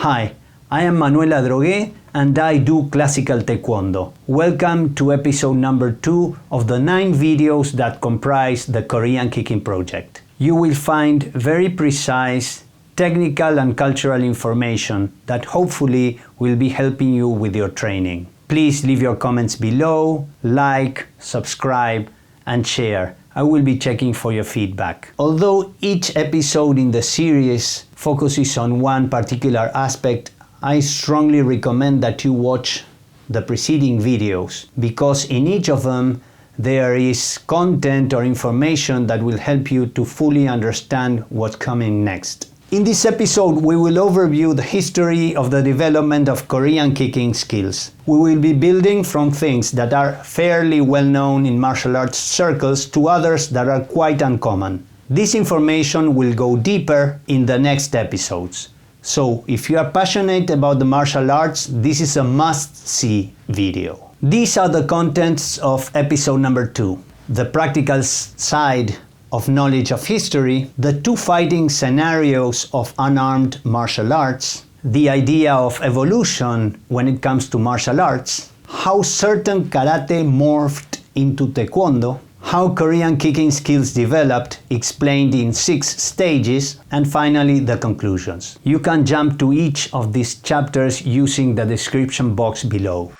Hi, I am Manuel Adrogué and I do classical taekwondo. Welcome to episode number 2 of the 9 videos that comprise the Korean Kicking Project. You will find very precise technical and cultural information that hopefully will be helping you with your training. Please leave your comments below, like, subscribe, and share. I will be checking for your feedback. Although each episode in the series focuses on one particular aspect, I strongly recommend that you watch the preceding videos, because in each of them there is content or information that will help you to fully understand what's coming next. In this episode, we will overview the history of the development of Korean kicking skills. We will be building from things that are fairly well known in martial arts circles to others that are quite uncommon. This information will go deeper in the next episodes. So, if you are passionate about the martial arts, this is a must-see video. These are the contents of episode number 2. The practical side of knowledge of history, the 2 fighting scenarios of unarmed martial arts, the idea of evolution when it comes to martial arts, how certain karate morphed into taekwondo, how Korean kicking skills developed, explained in 6 stages, and finally the conclusions. You can jump to each of these chapters using the description box below.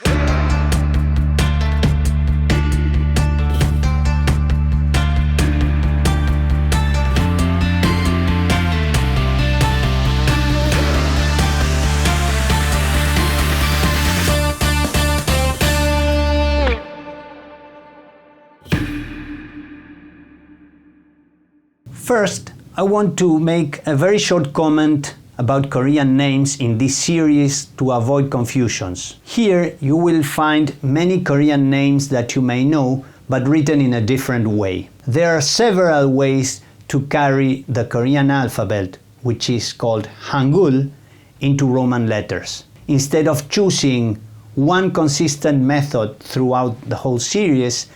First, I want to make a very short comment about Korean names in this series to avoid confusions. Here you will find many Korean names that you may know, but written in a different way. There are several ways to carry the Korean alphabet, which is called Hangul, into Roman letters. Instead of choosing one consistent method throughout the whole series,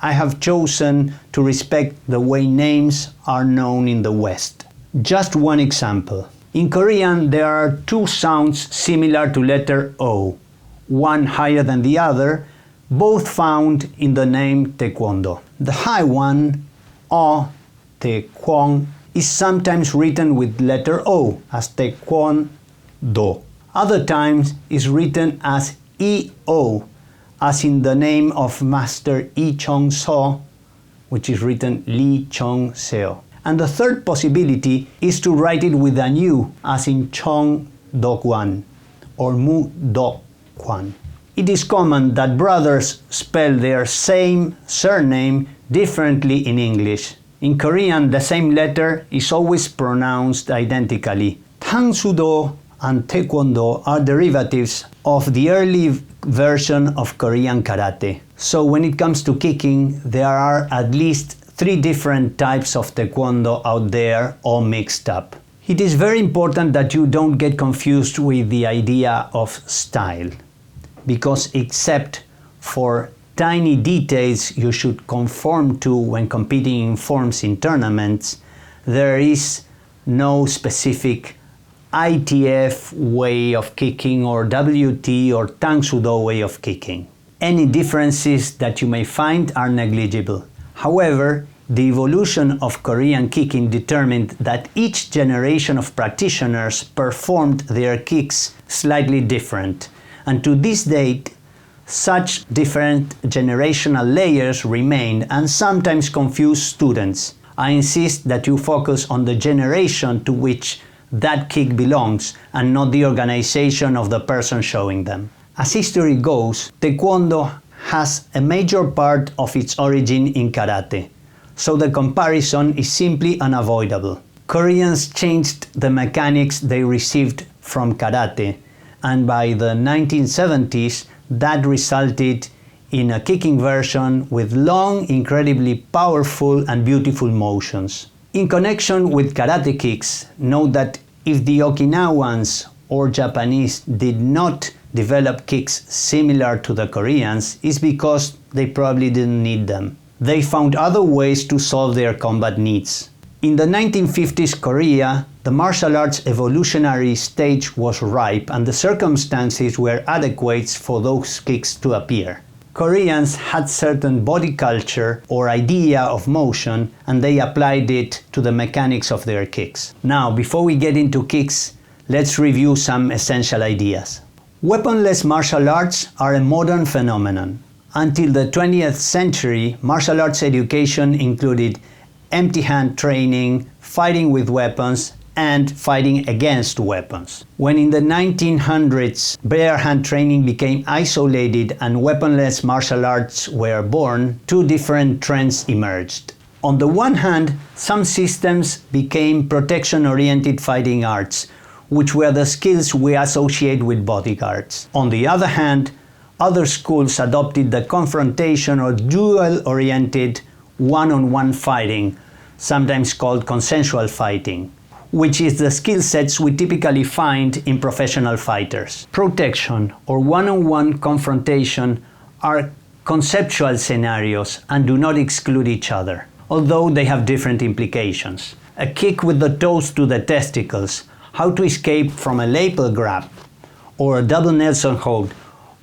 I have chosen to respect the way names are known in the West. Just one example. In Korean, there are 2 sounds similar to letter O, one higher than the other, both found in the name taekwondo. The high one, O, taekwon, is sometimes written with letter O as taekwondo. Other times is written as E-O, as in the name of Master Lee Chong-seo, which is written Lee Chong-seo. And the third possibility is to write it with an U, as in Chong-do-kwan or Mu-do-kwan. It is common that brothers spell their same surname differently in English. In Korean, the same letter is always pronounced identically. Tang-soo-do and Taekwondo are derivatives of the early version of Korean karate. So when it comes to kicking, there are at least 3 different types of Taekwondo out there, all mixed up. It is very important that you don't get confused with the idea of style, because except for tiny details you should conform to when competing in forms in tournaments, there is no specific ITF way of kicking or WT or Tang-soo-do way of kicking. Any differences that you may find are negligible. However, the evolution of Korean kicking determined that each generation of practitioners performed their kicks slightly different, and to this date, such different generational layers remain and sometimes confuse students. I insist that you focus on the generation to which that kick belongs and not the organization of the person showing them. As history goes, Taekwondo has a major part of its origin in karate, so the comparison is simply unavoidable. Koreans changed the mechanics they received from karate, and by the 1970s that resulted in a kicking version with long, incredibly powerful and beautiful motions. In connection with karate kicks, note that if the Okinawans or Japanese did not develop kicks similar to the Koreans, it's because they probably didn't need them. They found other ways to solve their combat needs. In the 1950s Korea, the martial arts evolutionary stage was ripe and the circumstances were adequate for those kicks to appear. Koreans had certain body culture or idea of motion and they applied it to the mechanics of their kicks. Now, before we get into kicks, let's review some essential ideas. Weaponless martial arts are a modern phenomenon. Until the 20th century, martial arts education included empty hand training, fighting with weapons, and fighting against weapons. When in the 1900s bare hand training became isolated and weaponless martial arts were born, two different trends emerged. On the one hand, some systems became protection-oriented fighting arts, which were the skills we associate with bodyguards. On the other hand, other schools adopted the confrontation or duel-oriented one-on-one fighting, sometimes called consensual fighting, which is the skill sets we typically find in professional fighters. Protection or one-on-one confrontation are conceptual scenarios and do not exclude each other, although they have different implications. A kick with the toes to the testicles, how to escape from a lapel grab, or a double Nelson hold,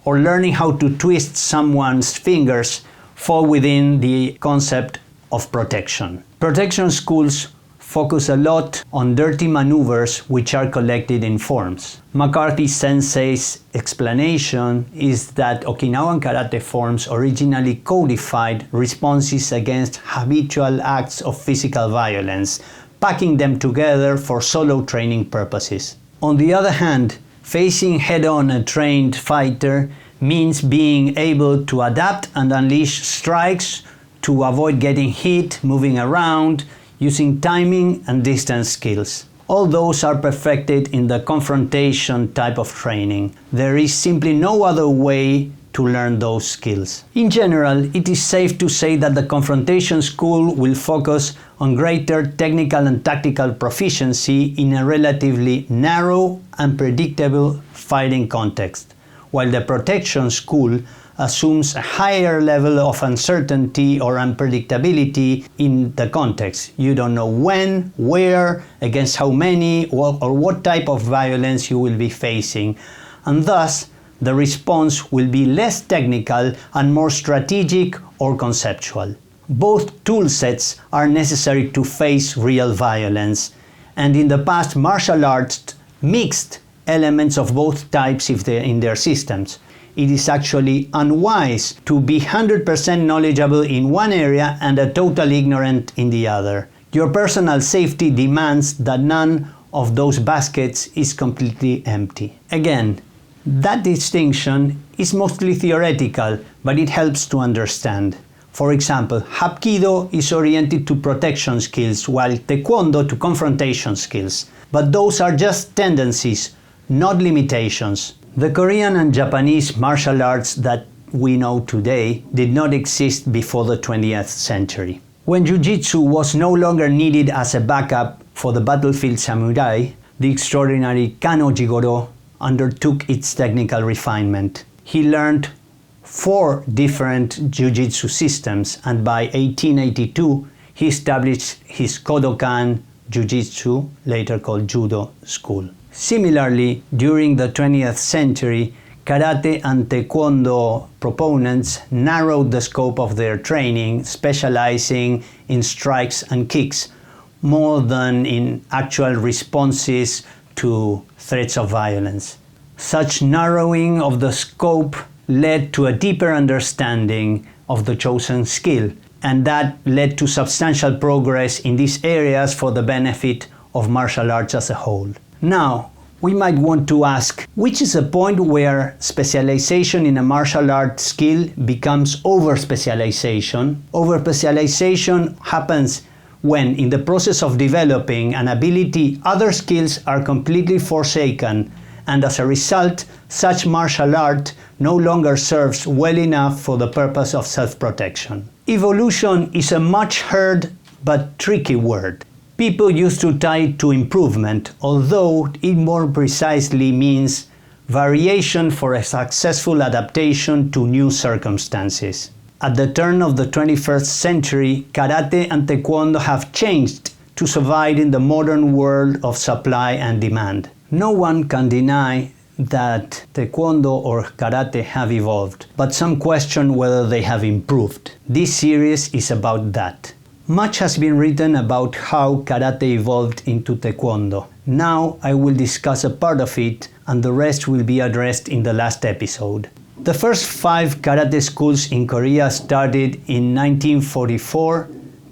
or learning how to twist someone's fingers fall within the concept of protection. Protection schools focus a lot on dirty maneuvers which are collected in forms. McCarthy Sensei's explanation is that Okinawan karate forms originally codified responses against habitual acts of physical violence, packing them together for solo training purposes. On the other hand, facing head-on a trained fighter means being able to adapt and unleash strikes to avoid getting hit, moving around, using timing and distance skills. All those are perfected in the confrontation type of training. There is simply no other way to learn those skills. In general, it is safe to say that the confrontation school will focus on greater technical and tactical proficiency in a relatively narrow and predictable fighting context, while the protection school assumes a higher level of uncertainty or unpredictability in the context. You don't know when, where, against how many, or what type of violence you will be facing, and thus the response will be less technical and more strategic or conceptual. Both tool sets are necessary to face real violence, and in the past martial arts mixed elements of both types in their systems. It is actually unwise to be 100% knowledgeable in one area and totally ignorant in the other. Your personal safety demands that none of those baskets is completely empty. Again, that distinction is mostly theoretical, but it helps to understand. For example, Hapkido is oriented to protection skills, while Taekwondo to confrontation skills. But those are just tendencies, not limitations. The Korean and Japanese martial arts that we know today did not exist before the 20th century. When Jiu-Jitsu was no longer needed as a backup for the battlefield samurai, the extraordinary Kano Jigoro undertook its technical refinement. He learned 4 different Jiu-Jitsu systems, and by 1882 he established his Kodokan Jiu-Jitsu, later called Judo, school. Similarly, during the 20th century, karate and taekwondo proponents narrowed the scope of their training, specializing in strikes and kicks more than in actual responses to threats of violence. Such narrowing of the scope led to a deeper understanding of the chosen skill, and that led to substantial progress in these areas for the benefit of martial arts as a whole. Now, we might want to ask, which is a point where specialization in a martial art skill becomes over-specialization? Over-specialization happens when, in the process of developing an ability, other skills are completely forsaken, and as a result, such martial art no longer serves well enough for the purpose of self-protection. Evolution is a much heard but tricky word. People used to tie it to improvement, although it more precisely means variation for a successful adaptation to new circumstances. At the turn of the 21st century, karate and taekwondo have changed to survive in the modern world of supply and demand. No one can deny that Taekwondo or Karate have evolved, but some question whether they have improved. This series is about that. Much has been written about how Karate evolved into Taekwondo. Now I will discuss a part of it, and the rest will be addressed in the last episode. The first 5 Karate schools in Korea started in 1944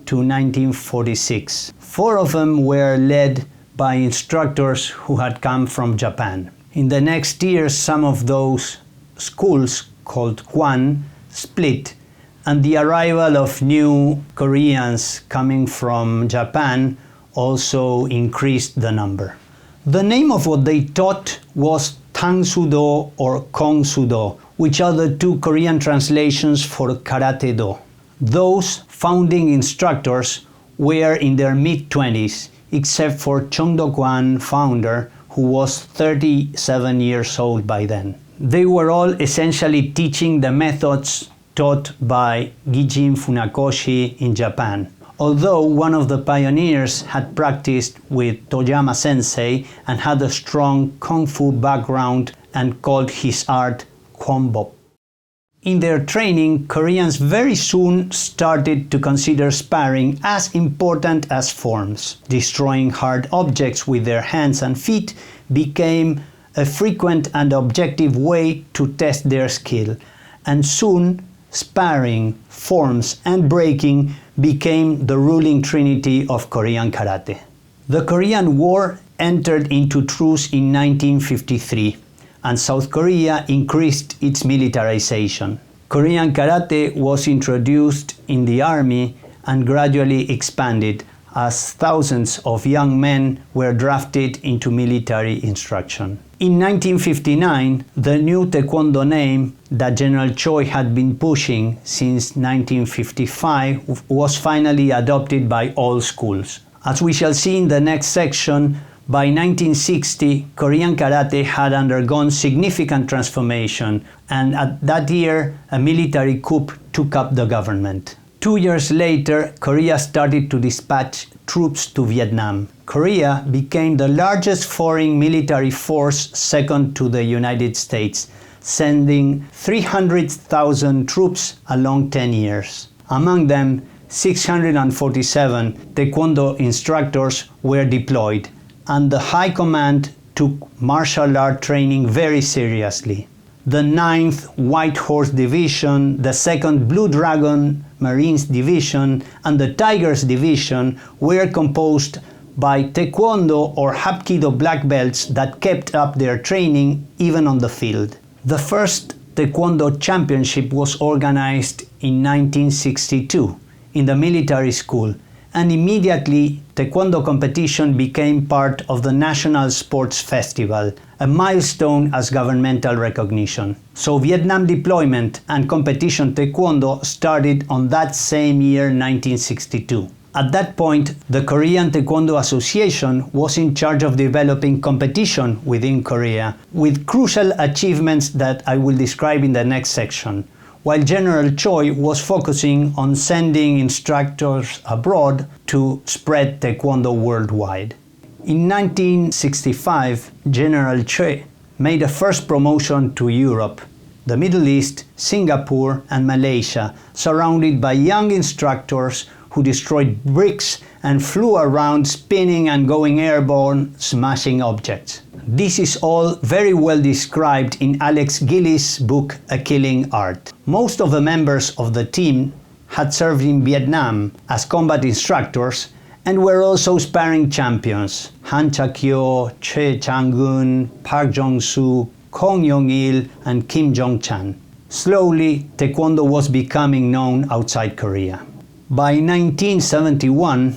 to 1946. 4 of them were led by instructors who had come from Japan. In the next years, some of those schools, called Kwan, split, and the arrival of new Koreans coming from Japan also increased the number. The name of what they taught was Tangsudo or Kongsudo, which are the 2 Korean translations for Karate-do. Those founding instructors were in their mid-20s, except for Chongdo Kwan, founder, who was 37 years old by then. They were all essentially teaching the methods taught by Gijin Funakoshi in Japan, although one of the pioneers had practiced with Toyama Sensei and had a strong Kung Fu background and called his art Kwonbop. In their training, Koreans very soon started to consider sparring as important as forms. Destroying hard objects with their hands and feet became a frequent and objective way to test their skill, and soon sparring, forms, and breaking became the ruling trinity of Korean karate. The Korean War entered into truce in 1953, and South Korea increased its militarization. Korean karate was introduced in the army and gradually expanded as thousands of young men were drafted into military instruction. In 1959, the new Taekwondo name that General Choi had been pushing since 1955 was finally adopted by all schools. As we shall see in the next section, by 1960, Korean karate had undergone significant transformation, and at that year, a military coup took up the government. 2 years later, Korea started to dispatch troops to Vietnam. Korea became the largest foreign military force, second to the United States, sending 300,000 troops along 10 years. Among them, 647 Taekwondo instructors were deployed, and the High Command took martial art training very seriously. The 9th White Horse Division, the 2nd Blue Dragon Marines Division, and the Tigers Division were composed by Taekwondo or Hapkido black belts that kept up their training even on the field. The first Taekwondo championship was organized in 1962 in the military school, and immediately Taekwondo competition became part of the National Sports Festival, a milestone as governmental recognition. So Vietnam deployment and competition Taekwondo started on that same year, 1962. At that point, the Korean Taekwondo Association was in charge of developing competition within Korea, with crucial achievements that I will describe in the next section, while General Choi was focusing on sending instructors abroad to spread Taekwondo worldwide. In 1965, General Choi made a first promotion to Europe, the Middle East, Singapore, and Malaysia, surrounded by young instructors who destroyed bricks and flew around spinning and going airborne, smashing objects. This is all very well described in Alex Gillis' book A Killing Art. Most of the members of the team had served in Vietnam as combat instructors and were also sparring champions: Han Cha-kyo, Choi Chang-gun, Park Jong-soo, Kong Yong-il, and Kim Jong-chan. Slowly, Taekwondo was becoming known outside Korea. By 1971,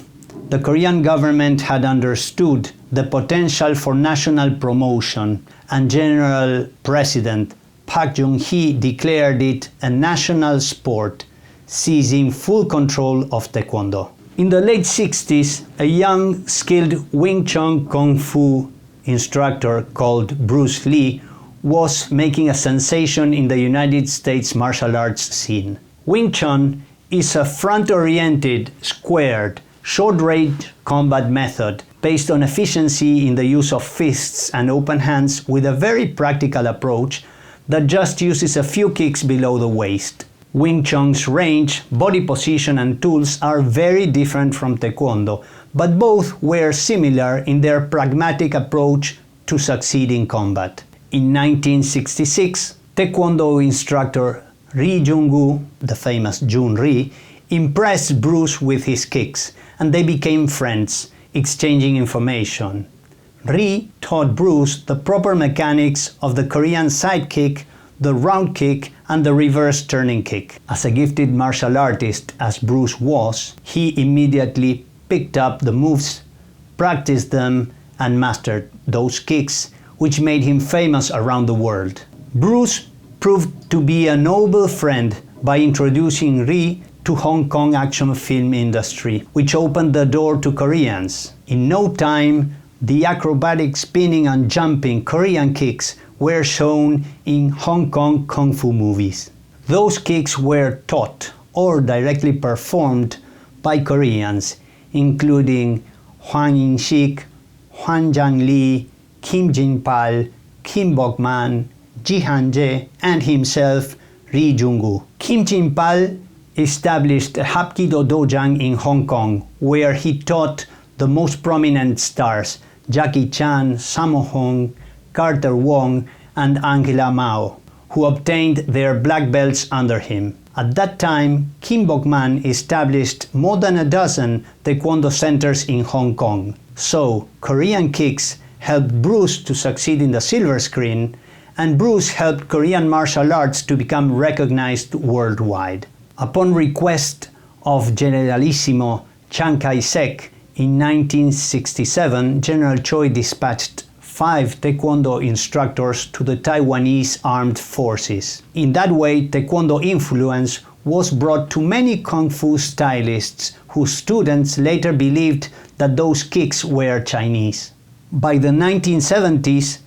the Korean government had understood the potential for national promotion, and General President Park Geun-hye declared it a national sport, seizing full control of Taekwondo. In the late 60s, a young, skilled Wing Chun Kung Fu instructor called Bruce Lee was making a sensation in the United States martial arts scene. Wing Chun is a front-oriented, squared, short-range combat method based on efficiency in the use of fists and open hands with a very practical approach that just uses a few kicks below the waist. Wing Chun's range, body position and tools are very different from Taekwondo, but both were similar in their pragmatic approach to succeed in combat. In 1966, Taekwondo instructor Ri Jung-gu, the famous Jun Ri, impressed Bruce with his kicks, and they became friends, exchanging information. Ri taught Bruce the proper mechanics of the Korean side kick, the round kick, and the reverse turning kick. As a gifted martial artist as Bruce was, he immediately picked up the moves, practiced them, and mastered those kicks, which made him famous around the world. Bruce proved to be a noble friend by introducing Ri to Hong Kong action film industry, which opened the door to Koreans. In no time, the acrobatic spinning and jumping Korean kicks were shown in Hong Kong kung fu movies. Those kicks were taught or directly performed by Koreans, including Hwang In-sik, Hwan Jang-lee, Kim Jin-pal, Kim Bok-man, Ji Han-jae, and himself, Ri Jung-gu. Kim Jin-pal established a Hapkido Dojang in Hong Kong, where he taught the most prominent stars, Jackie Chan, Sammo Hung, Carter Wong, and Angela Mao, who obtained their black belts under him. At that time, Kim Bok-man established more than a dozen Taekwondo centers in Hong Kong. So, Korean kicks helped Bruce to succeed in the silver screen, and Bruce helped Korean martial arts to become recognized worldwide. Upon request of Generalissimo Chiang Kai-shek, in 1967, General Choi dispatched 5 Taekwondo instructors to the Taiwanese armed forces. In that way, Taekwondo influence was brought to many Kung Fu stylists whose students later believed that those kicks were Chinese. By the 1970s,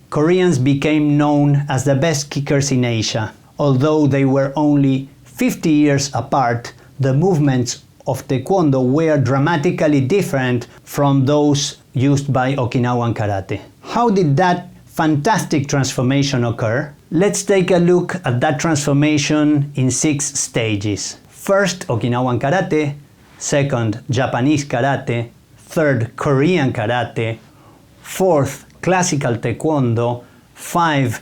Koreans became known as the best kickers in Asia. Although they were only 50 years apart, the movements of Taekwondo were dramatically different from those used by Okinawan Karate. How did that fantastic transformation occur? Let's take a look at that transformation in 6 stages. First, Okinawan Karate. Second, Japanese Karate. Third, Korean Karate. Fourth, Classical Taekwondo. 5,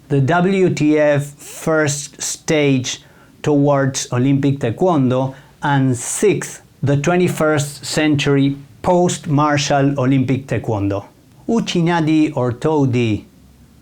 the WTF first stage towards Olympic Taekwondo. And 6th, the 21st century post-martial Olympic Taekwondo. Uchinadi or Toudi,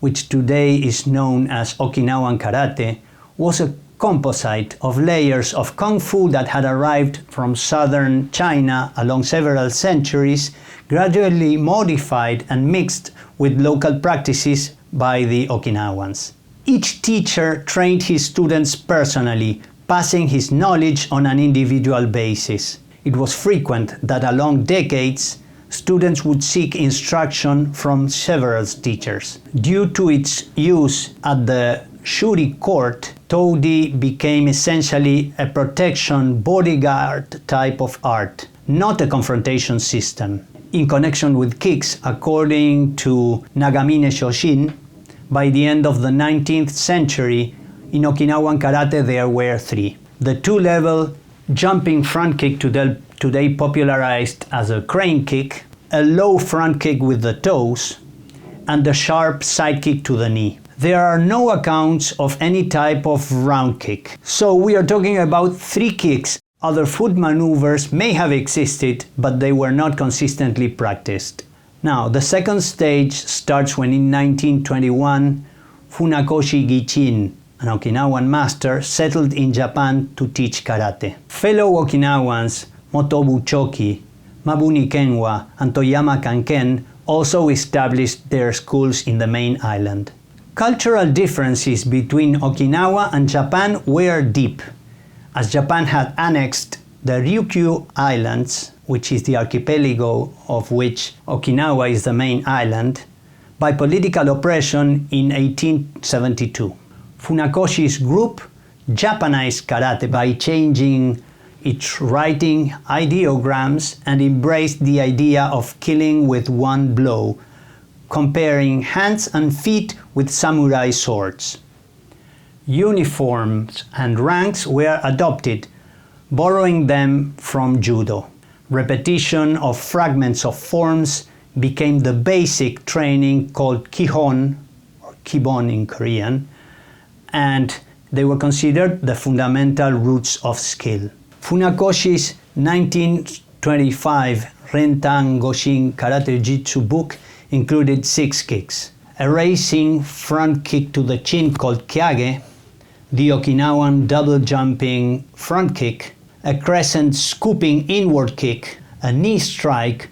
which today is known as Okinawan Karate, was a composite of layers of Kung Fu that had arrived from southern China along several centuries, gradually modified and mixed with local practices by the Okinawans. Each teacher trained his students personally, passing his knowledge on an individual basis. It was frequent that along decades, students would seek instruction from several teachers. Due to its use at the Shuri court, Toudi became essentially a protection bodyguard type of art, not a confrontation system. In connection with kicks, according to Nagamine Shoshin, by the end of the 19th century, in Okinawan Karate there were 3. The 2-level jumping front kick today popularized as a crane kick, a low front kick with the toes, and the sharp side kick to the knee. There are no accounts of any type of round kick. So we are talking about 3 kicks. Other foot maneuvers may have existed, but they were not consistently practiced. Now, the second stage starts when in 1921, Funakoshi Gichin, an Okinawan master, settled in Japan to teach karate. Fellow Okinawans Motobu Choki, Mabuni Kenwa, and Toyama Kanken also established their schools in the main island. Cultural differences between Okinawa and Japan were deep, as Japan had annexed the Ryukyu Islands, which is the archipelago of which Okinawa is the main island, by political oppression in 1872. Funakoshi's group Japanized karate by changing its writing ideograms, and embraced the idea of killing with one blow, comparing hands and feet with samurai swords. Uniforms and ranks were adopted, borrowing them from judo. Repetition of fragments of forms became the basic training called kihon, or kibon in Korean, and they were considered the fundamental roots of skill. Funakoshi's 1925 Rentan Goshin Karate Jitsu book included 6 kicks: a racing front kick to the chin called kyage, the Okinawan double jumping front kick, a crescent scooping inward kick, a knee strike,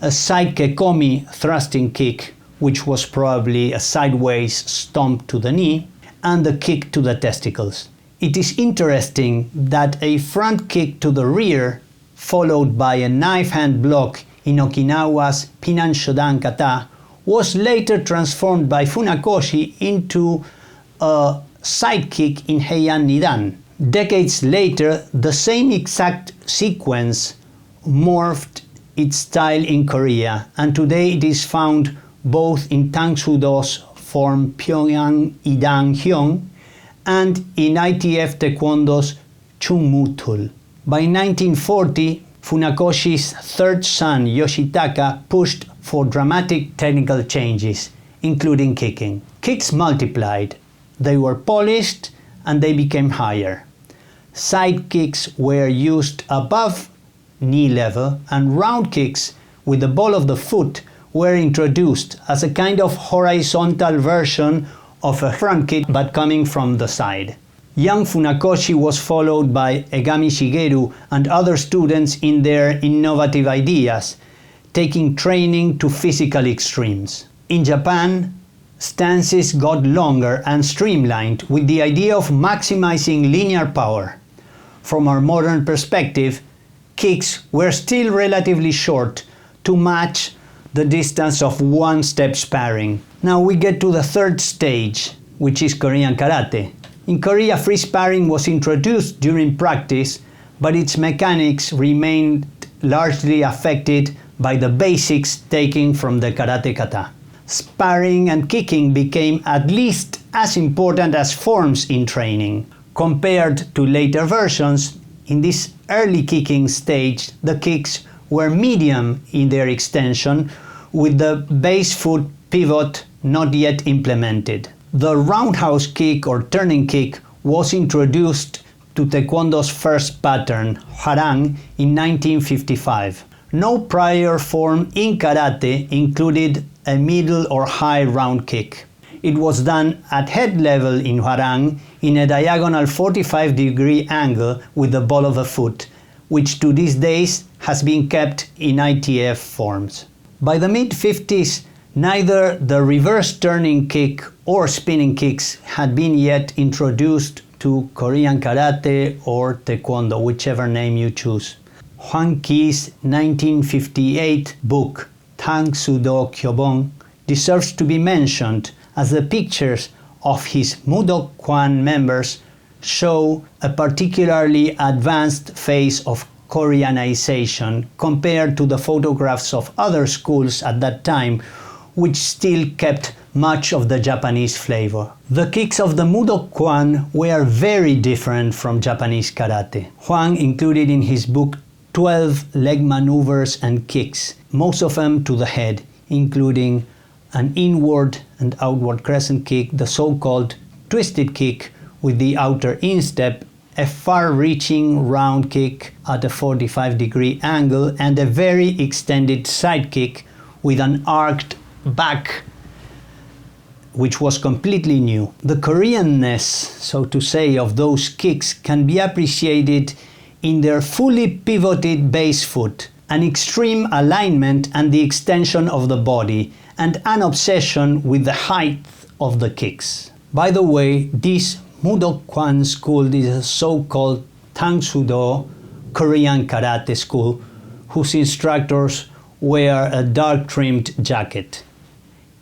a side kekomi thrusting kick, which was probably a sideways stomp to the knee, and the kick to the testicles. It is interesting that a front kick to the rear, followed by a knife hand block in Okinawa's Pinan Shodan Kata, was later transformed by Funakoshi into a side kick in Heian Nidan. Decades later, the same exact sequence morphed its style in Korea, and today it is found both in Tang Soo Do's form Pyongyang Idang Hyong and in ITF Taekwondo's Chung Mu Tul. By 1940, Funakoshi's third son Yoshitaka pushed for dramatic technical changes, including kicking. Kicks multiplied, they were polished, and they became higher. Side kicks were used above knee level, and round kicks with the ball of the foot were introduced as a kind of horizontal version of a front kick but coming from the side. Young Funakoshi was followed by Egami Shigeru and other students in their innovative ideas, taking training to physical extremes. In Japan, stances got longer and streamlined with the idea of maximizing linear power. From our modern perspective, kicks were still relatively short to match the distance of one-step sparring. Now we get to the third stage, which is Korean Karate. In Korea, free sparring was introduced during practice, but its mechanics remained largely affected by the basics taken from the Karate Kata. Sparring and kicking became at least as important as forms in training. Compared to later versions, in this early kicking stage, the kicks were medium in their extension, with the base foot pivot not yet implemented. The roundhouse kick or turning kick was introduced to Taekwondo's first pattern, Hwarang, in 1955. No prior form in karate included a middle or high round kick. It was done at head level in Hwarang in a diagonal 45-degree angle with the ball of the foot, which to these days has been kept in ITF forms. By the mid-50s, neither the reverse turning kick or spinning kicks had been yet introduced to Korean Karate or Taekwondo, whichever name you choose. Hwang Ki's 1958 book, Tang Soo Do Kyobon, deserves to be mentioned as the pictures of his Mudok Kwan members show a particularly advanced phase of Koreanization compared to the photographs of other schools at that time, which still kept much of the Japanese flavor. The kicks of the Mudok Kwan were very different from Japanese karate. Hwang included in his book 12 leg maneuvers and kicks, most of them to the head, including an inward and outward crescent kick, the so-called twisted kick with the outer instep, a far-reaching round kick at a 45-degree angle, and a very extended side kick with an arched back, which was completely new. The Koreanness, so to say, of those kicks can be appreciated in their fully pivoted base foot, an extreme alignment and the extension of the body, and an obsession with the height of the kicks. By the way, this Mudok Kwan school is a so-called Tang Soo Do Korean Karate school, whose instructors wear a dark-trimmed jacket.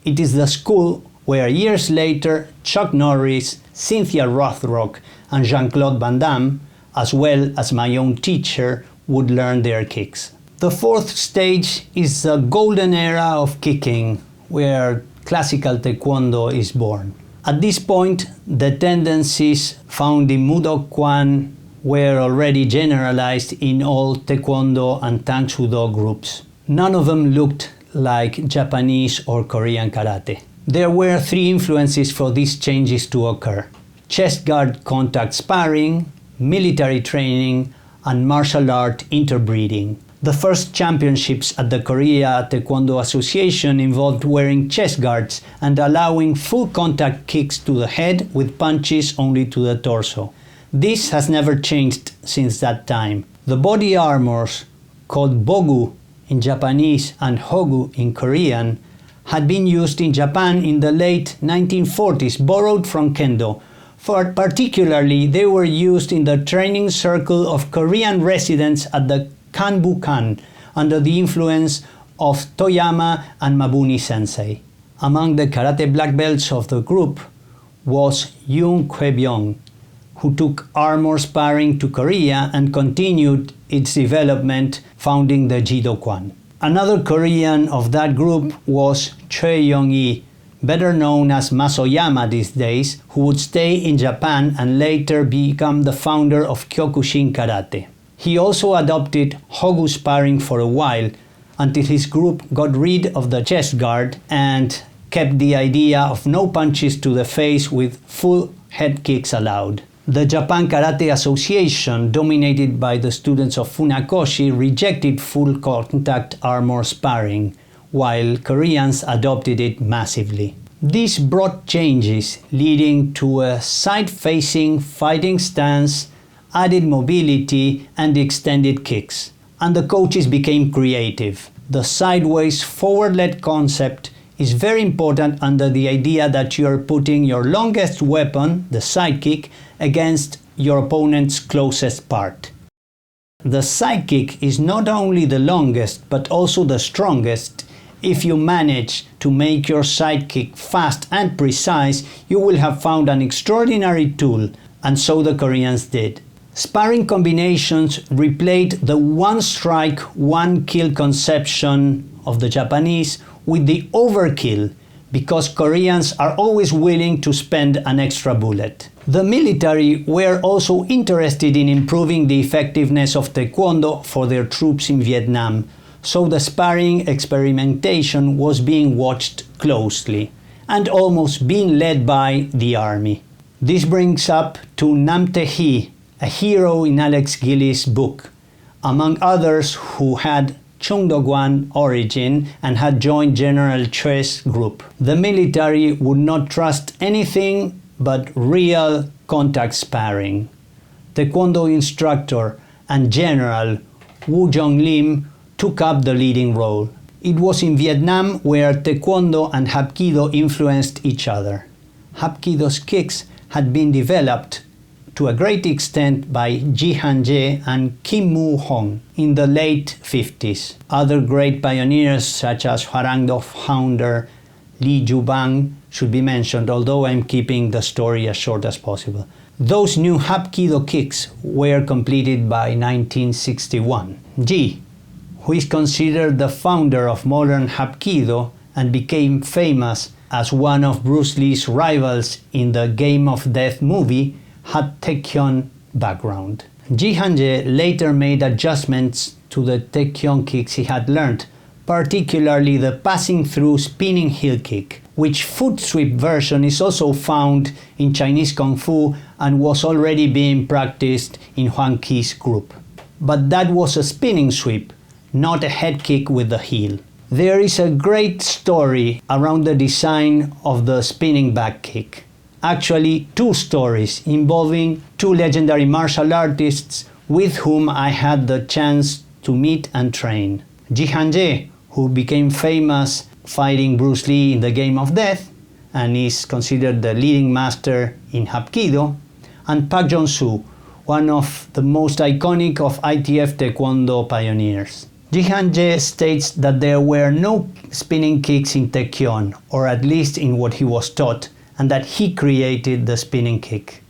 It is the school where years later Chuck Norris, Cynthia Rothrock, and Jean-Claude Van Damme as well as my own teacher, would learn their kicks. The fourth stage is the golden era of kicking, where classical taekwondo is born. At this point, the tendencies found in Mudok Kwan were already generalized in all taekwondo and tang soo do groups. None of them looked like Japanese or Korean karate. There were three influences for these changes to occur: chest guard contact sparring, military training, and martial art interbreeding. The first championships at the Korea Taekwondo Association involved wearing chest guards and allowing full contact kicks to the head with punches only to the torso. This has never changed since that time. The body armors, called bogu in Japanese and hogu in Korean, had been used in Japan in the late 1940s, borrowed from kendo. Particularly, they were used in the training circle of Korean residents at the Kanbukan under the influence of Toyama and Mabuni sensei. Among the karate black belts of the group was Yoon Kwe-byung, who took armor sparring to Korea and continued its development, founding the Jido Kwan. Another Korean of that group was Choi Young-i, better known as Masoyama these days, who would stay in Japan and later become the founder of Kyokushin Karate. He also adopted Hogu sparring for a while, until his group got rid of the chest guard and kept the idea of no punches to the face with full head kicks allowed. The Japan Karate Association, dominated by the students of Funakoshi, rejected full contact armor sparring, while Koreans adopted it massively. This brought changes, leading to a side-facing fighting stance, added mobility, and extended kicks. And the coaches became creative. The sideways forward-led concept is very important under the idea that you are putting your longest weapon, the side kick, against your opponent's closest part. The side kick is not only the longest but also the strongest. If you manage to make your side kick fast and precise, you will have found an extraordinary tool, and so the Koreans did. Sparring combinations replaced the one strike, one kill conception of the Japanese with the overkill, because Koreans are always willing to spend an extra bullet. The military were also interested in improving the effectiveness of Taekwondo for their troops in Vietnam, so the sparring experimentation was being watched closely and almost being led by the army. This brings up to Nam Tae-hee, a hero in Alex Gillies' book, among others who had Chung Do-gwan origin and had joined General Choe's group. The military would not trust anything but real contact sparring. Taekwondo instructor and General Woo Jong-lim took up the leading role. It was in Vietnam where Taekwondo and Hapkido influenced each other. Hapkido's kicks had been developed to a great extent by Ji Han-jae and Kim Moo-hong in the late 50s. Other great pioneers such as Hwarang-do founder Lee Ju-bang should be mentioned, although I'm keeping the story as short as possible. Those new Hapkido kicks were completed by 1961. Ji, who is considered the founder of modern Hapkido and became famous as one of Bruce Lee's rivals in the Game of Death movie, had Taekyon background. Ji Han-jae later made adjustments to the Taekyon kicks he had learned, particularly the passing through spinning heel kick, which foot sweep version is also found in Chinese Kung Fu and was already being practiced in Huang Qi's group. But that was a spinning sweep, not a head kick with the heel. There is a great story around the design of the spinning back kick. Actually, two stories involving two legendary martial artists with whom I had the chance to meet and train. Ji Han-jae, who became famous fighting Bruce Lee in the Game of Death and is considered the leading master in Hapkido, and Pak Jong-soo, one of the most iconic of ITF Taekwondo pioneers. Ji Han-jae states that there were no spinning kicks in Taekyon, or at least in what he was taught, and that he created the spinning kick.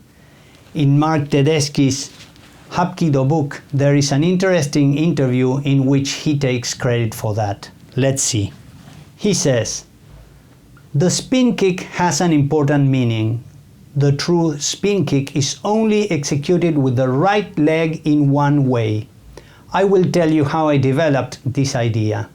In Mark Tedeschi's Hapkido book, there is an interesting interview in which he takes credit for that. Let's see. He says, "The spin kick has an important meaning. The true spin kick is only executed with the right leg in one way. I will tell you how I developed this idea.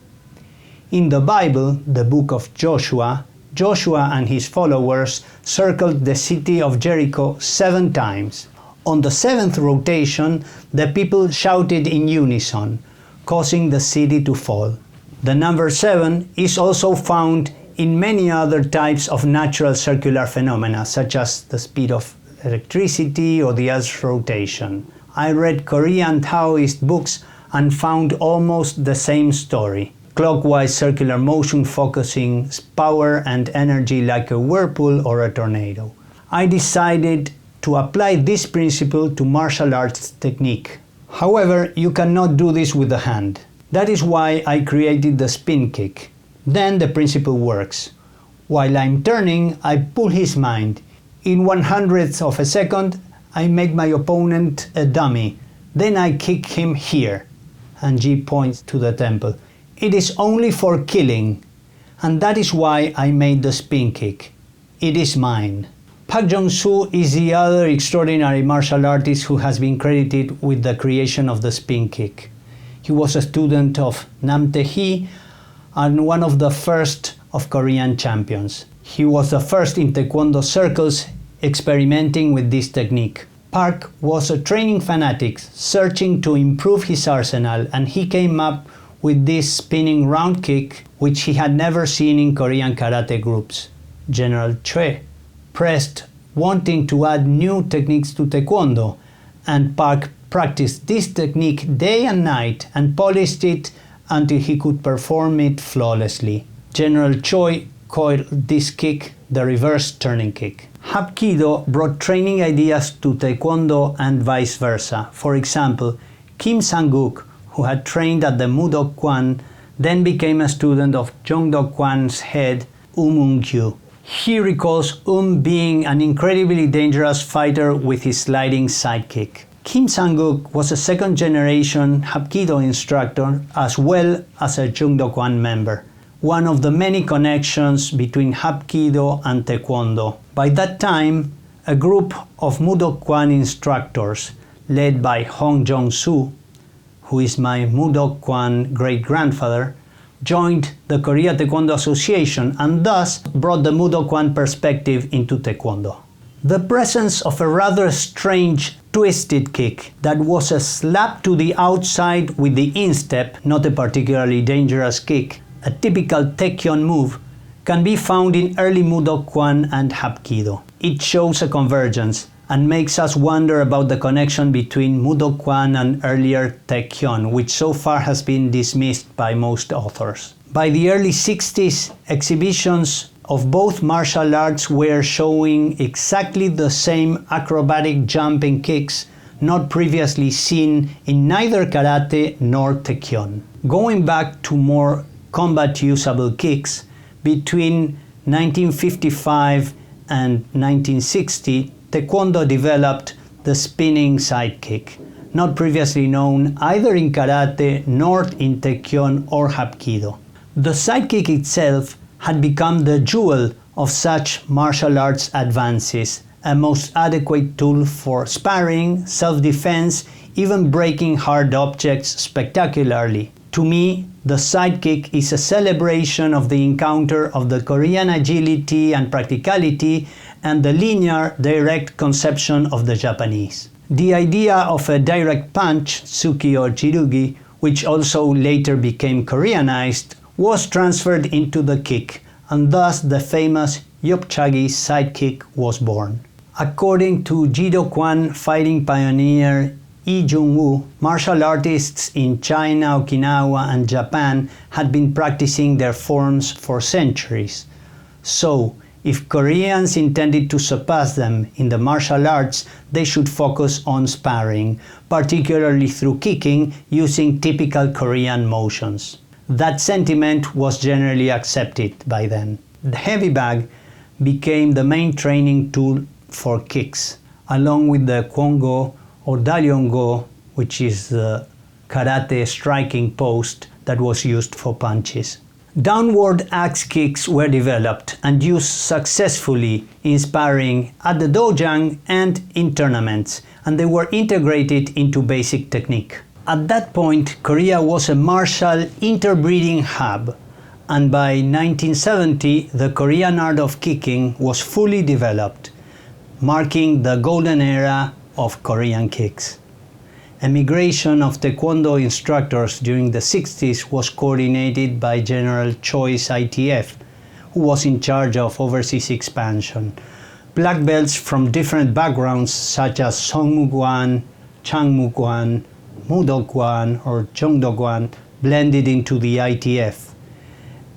In the Bible, the book of Joshua, Joshua and his followers circled the city of Jericho 7 times. On the 7th rotation, the people shouted in unison, causing the city to fall. The number 7 is also found in many other types of natural circular phenomena, such as the speed of electricity or the Earth's rotation. I read Korean Taoist books and found almost the same story. Clockwise circular motion focusing power and energy like a whirlpool or a tornado. I decided to apply this principle to martial arts technique. However, you cannot do this with the hand. That is why I created the spin kick. Then the principle works. While I'm turning, I pull his mind. In 1/100th of a second, I make my opponent a dummy. Then I kick him here." And G points to the temple. "It is only for killing. And that is why I made the spin kick. It is mine." Pak Jong-soo is the other extraordinary martial artist who has been credited with the creation of the spin kick. He was a student of Nam Tae-hee and one of the first of Korean champions. He was the first in Taekwondo circles experimenting with this technique. Park was a training fanatic searching to improve his arsenal, and he came up with this spinning round kick which he had never seen in Korean karate groups. General Choi pressed wanting to add new techniques to Taekwondo, and Park practiced this technique day and night and polished it until he could perform it flawlessly. General Choi called this kick the reverse turning kick. Hapkido brought training ideas to Taekwondo and vice versa. For example, Kim Sang-guk, who had trained at the Mudok Kwan, then became a student of Jongdok Kwan's head, Eun-kyu. He recalls being an incredibly dangerous fighter with his sliding sidekick. Kim Sang-guk was a second-generation Hapkido instructor as well as a Jongdok Kwan member, one of the many connections between Hapkido and Taekwondo. By that time, a group of Mudok Kwan instructors, led by Hong Jong-soo, who is my Mudok Kwan great-grandfather, joined the Korea Taekwondo Association and thus brought the Mudok Kwan perspective into Taekwondo. The presence of a rather strange twisted kick that was a slap to the outside with the instep, not a particularly dangerous kick, a typical Taekyon move, can be found in early Mudok Kwan and Hapkido. It shows a convergence and makes us wonder about the connection between Mudok Kwan and earlier Taekyon, which so far has been dismissed by most authors. By the early 60s, exhibitions of both martial arts were showing exactly the same acrobatic jumping kicks not previously seen in neither karate nor Taekyon. Going back to more combat usable kicks, between 1955 and 1960, Taekwondo developed the spinning sidekick, not previously known either in karate nor in Taekyon or Hapkido. The sidekick itself had become the jewel of such martial arts advances, a most adequate tool for sparring, self-defense, even breaking hard objects spectacularly. To me, the sidekick is a celebration of the encounter of the Korean agility and practicality and the linear, direct conception of the Japanese. The idea of a direct punch, tsuki or jirugi, which also later became Koreanized, was transferred into the kick, and thus the famous Yopchagi sidekick was born. According to Jido Kwan fighting pioneer Lee Jung-woo, martial artists in China, Okinawa, and Japan had been practicing their forms for centuries. So, if Koreans intended to surpass them in the martial arts, they should focus on sparring, particularly through kicking using typical Korean motions. That sentiment was generally accepted by them. The heavy bag became the main training tool for kicks, along with the Kwon-go or Dalyong-go which is the karate striking post that was used for punches. Downward axe kicks were developed and used successfully in sparring at the dojang and in tournaments, and they were integrated into basic technique. At that point, Korea was a martial interbreeding hub, and by 1970 the Korean art of kicking was fully developed, marking the golden era of Korean kicks. Emigration of Taekwondo instructors during the 60s was coordinated by General Choi's ITF, who was in charge of overseas expansion. Black belts from different backgrounds such as Songmugwan, Changmugwan, Mudokwan or Jeongdokwan blended into the ITF,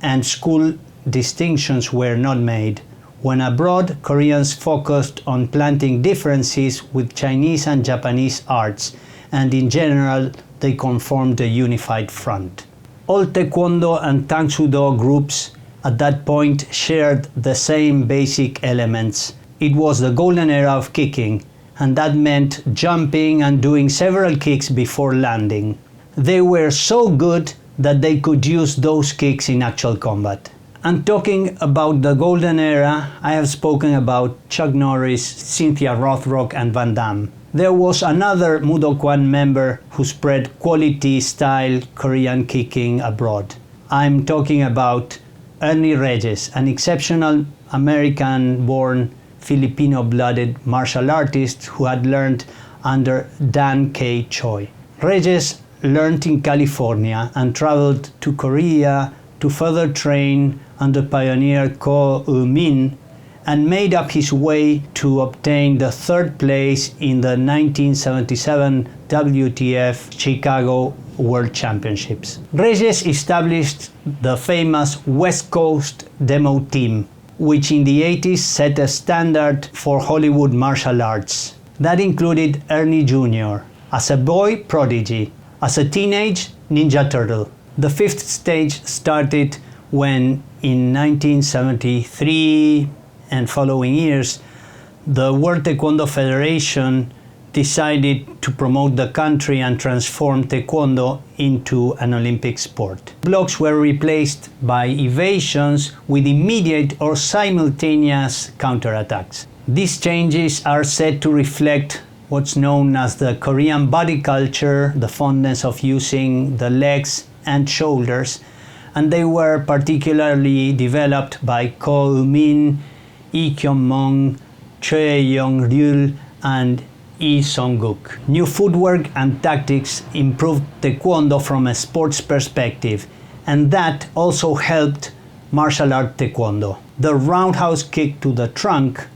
and school distinctions were not made. When abroad, Koreans focused on planting differences with Chinese and Japanese arts, and in general they conformed a unified front. All Taekwondo and Tang Soo Do groups at that point shared the same basic elements. It was the golden era of kicking, and that meant jumping and doing several kicks before landing. They were so good that they could use those kicks in actual combat. And talking about the golden era, I have spoken about Chuck Norris, Cynthia Rothrock and Van Damme. There was another Mudokwan member who spread quality style Korean kicking abroad. I'm talking about Ernie Reyes, an exceptional American-born Filipino-blooded martial artist who had learned under Dan K. Choi. Reyes learned in California and traveled to Korea to further train under pioneer Ko Eun-min, and made up his way to obtain the third place in the 1977 WTF Chicago World Championships. Reyes established the famous West Coast Demo Team, which in the 80s set a standard for Hollywood martial arts. That included Ernie Jr. as a boy prodigy, as a teenage Ninja Turtle. The fifth stage started when in 1973 and following years, the World Taekwondo Federation decided to promote the country and transform Taekwondo into an Olympic sport. Blocks were replaced by evasions with immediate or simultaneous counterattacks. These changes are said to reflect what's known as the Korean body culture, the fondness of using the legs and shoulders, and they were particularly developed by Ko Eun-min, Lee Kyung-mong, Choi Young-ryul, and Lee Song-guk. New footwork and tactics improved Taekwondo from a sports perspective, and that also helped martial art Taekwondo. The roundhouse kick to the trunk,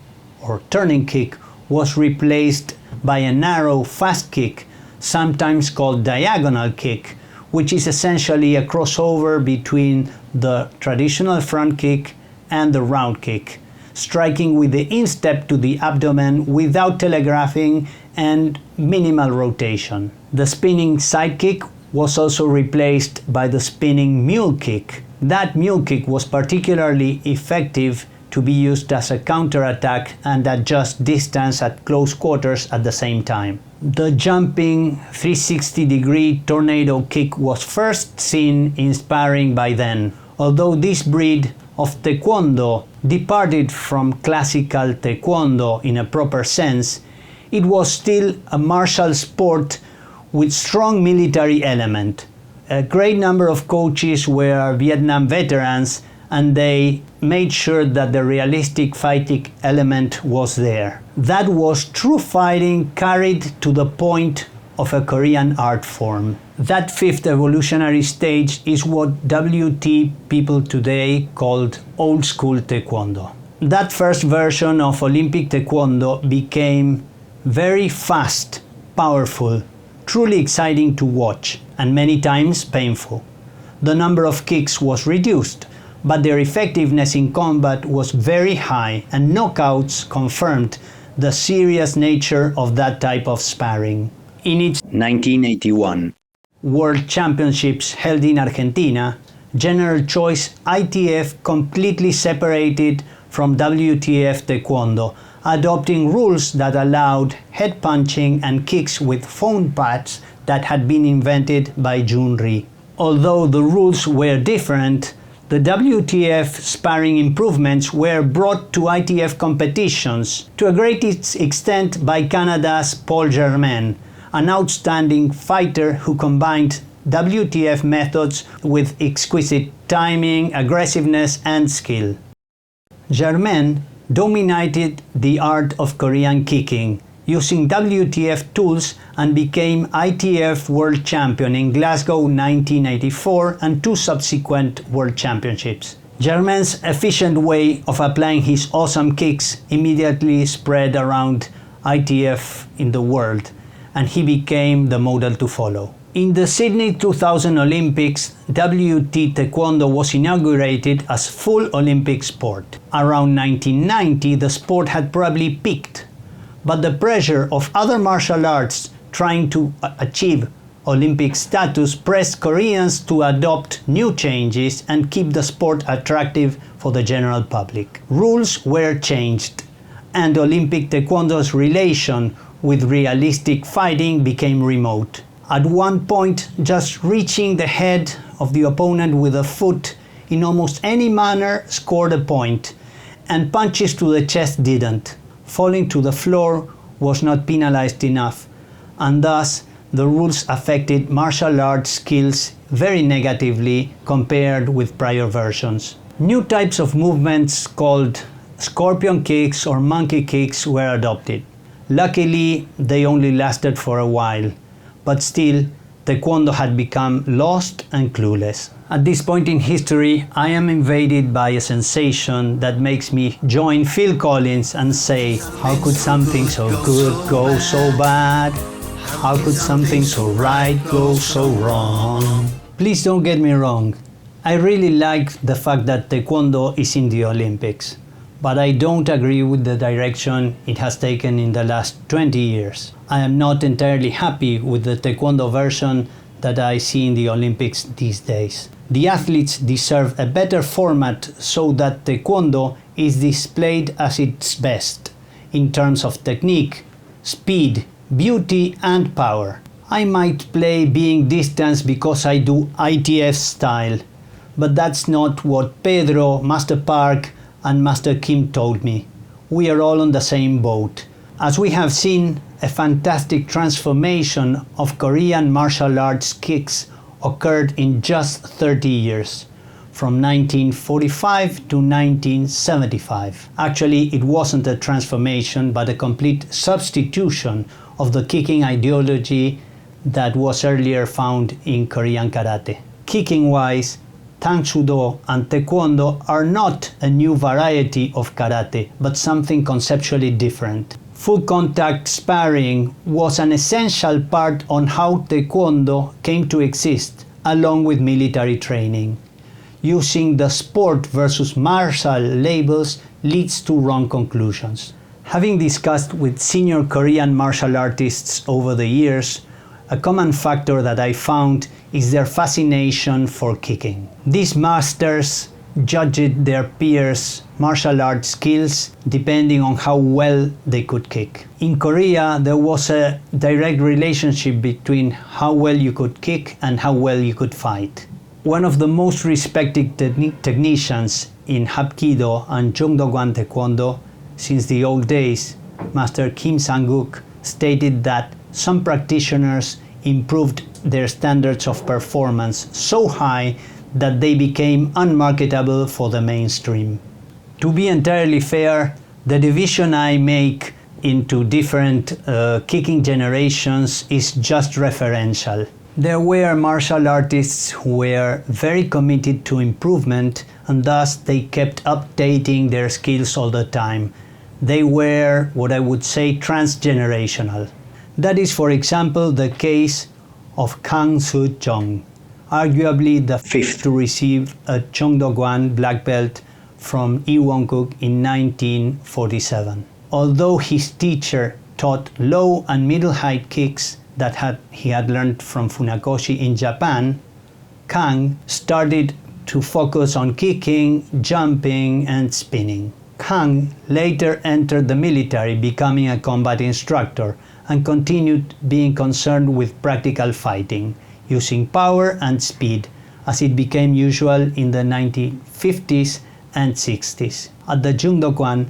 or turning kick, was replaced by a narrow, fast kick, sometimes called diagonal kick, which is essentially a crossover between the traditional front kick and the round kick, striking with the instep to the abdomen without telegraphing and minimal rotation. The spinning side kick was also replaced by the spinning mule kick. That mule kick was particularly effective to be used as a counterattack and adjust distance at close quarters at the same time. The jumping 360-degree tornado kick was first seen in sparring by then. Although this breed of Taekwondo departed from classical Taekwondo in a proper sense, it was still a martial sport with strong military element. A great number of coaches were Vietnam veterans, and they made sure that the realistic fighting element was there. That was true fighting carried to the point of a Korean art form. That fifth evolutionary stage is what WT people today called old school Taekwondo. That first version of Olympic Taekwondo became very fast, powerful, truly exciting to watch, and many times painful. The number of kicks was reduced, but their effectiveness in combat was very high, and knockouts confirmed the serious nature of that type of sparring. In its 1981 World Championships held in Argentina, General Choi's ITF completely separated from WTF Taekwondo, adopting rules that allowed head punching and kicks with foam pads that had been invented by Jun Ri. Although the rules were different, the WTF sparring improvements were brought to ITF competitions to a great extent by Canada's Paul Germain, an outstanding fighter who combined WTF methods with exquisite timing, aggressiveness, and skill. Germain dominated the art of Korean kicking, using WTF tools, and became ITF World Champion in Glasgow 1984 and 2 subsequent World Championships. Germain's efficient way of applying his awesome kicks immediately spread around ITF in the world, and he became the model to follow. In the Sydney 2000 Olympics, WT Taekwondo was inaugurated as full Olympic sport. Around 1990, the sport had probably peaked, but the pressure of other martial arts trying to achieve Olympic status pressed Koreans to adopt new changes and keep the sport attractive for the general public. Rules were changed, and Olympic Taekwondo's relation with realistic fighting became remote. At one point, just reaching the head of the opponent with a foot in almost any manner scored a point, and punches to the chest didn't. Falling to the floor was not penalized enough, and thus the rules affected martial arts skills very negatively compared with prior versions. New types of movements called scorpion kicks or monkey kicks were adopted. Luckily, they only lasted for a while, but still, Taekwondo had become lost and clueless. At this point in history, I am invaded by a sensation that makes me join Phil Collins and say, how could something so good go so bad? How could something so right go so wrong? Please don't get me wrong. I really like the fact that Taekwondo is in the Olympics, but I don't agree with the direction it has taken in the last 20 years. I am not entirely happy with the Taekwondo version that I see in the Olympics these days. The athletes deserve a better format so that Taekwondo is displayed as its best in terms of technique, speed, beauty, and power. I might play being distanced because I do ITF style, but that's not what Pedro, Master Park, and Master Kim told me. We are all on the same boat. As we have seen, a fantastic transformation of Korean martial arts kicks occurred in just 30 years, from 1945 to 1975. Actually, it wasn't a transformation, but a complete substitution of the kicking ideology that was earlier found in Korean karate. Kicking-wise, Tang Soo Do and Taekwondo are not a new variety of karate, but something conceptually different. Full contact sparring was an essential part on how Taekwondo came to exist, along with military training. Using the sport versus martial labels leads to wrong conclusions. Having discussed with senior Korean martial artists over the years, a common factor that I found is their fascination for kicking. These masters judged their peers' martial arts skills depending on how well they could kick. In Korea, there was a direct relationship between how well you could kick and how well you could fight. One of the most respected technicians in Hapkido and Jongdo-gwan Taekwondo since the old days, Master Kim Sang-guk, stated that some practitioners improved their standards of performance so high that they became unmarketable for the mainstream. To be entirely fair, the division I make into different kicking generations is just referential. There were martial artists who were very committed to improvement, and thus they kept updating their skills all the time. They were what I would say transgenerational. That is, for example, the case of Kang Soo-jong, arguably the fifth to receive a Jongdo-gwan black belt from Lee Won-guk in 1947. Although his teacher taught low and middle height kicks that he had learned from Funakoshi in Japan, Kang started to focus on kicking, jumping, and spinning. Kang later entered the military, becoming a combat instructor, and continued being concerned with practical fighting, using power and speed, as it became usual in the 1950s and 60s. At the Jungdokwan,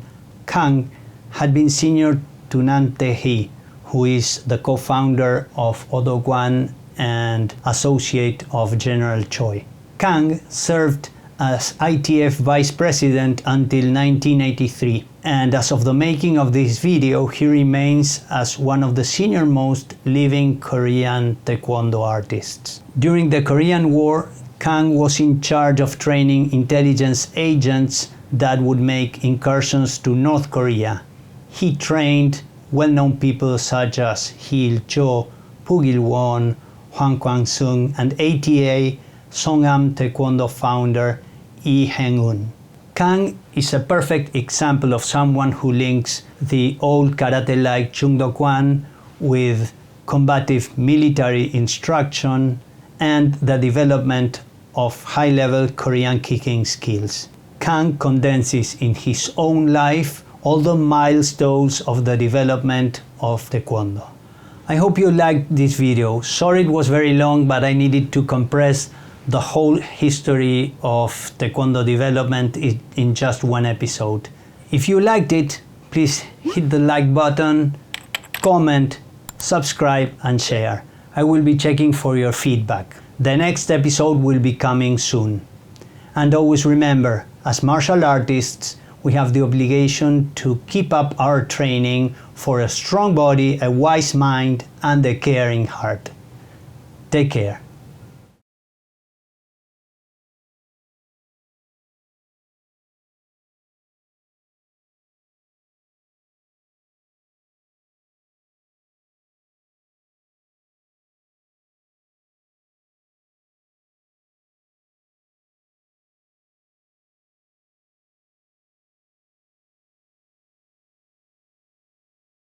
Kang had been senior to Nan Te-hee, who is the co-founder of Odokwan and associate of General Choi. Kang served as ITF Vice President until 1983, and as of the making of this video, he remains as one of the senior-most living Korean Taekwondo artists. During the Korean War, Kang was in charge of training intelligence agents that would make incursions to North Korea. He trained well-known people such as Hee Il-cho, Poo Gil-won, Hwang Kwang-sung, and ATA Songam Taekwondo founder Lee Heng-un. Kang is a perfect example of someone who links the old karate-like Jungdokwan with combative military instruction and the development of high-level Korean kicking skills. Kang condenses in his own life all the milestones of the development of Taekwondo. I hope you liked this video. Sorry it was very long, but I needed to compress the whole history of Taekwondo development in just one episode. If you liked it, please hit the like button, comment, subscribe and share. I will be checking for your feedback. The next episode will be coming soon. And always remember, as martial artists, we have the obligation to keep up our training for a strong body, a wise mind, and a caring heart. Take care.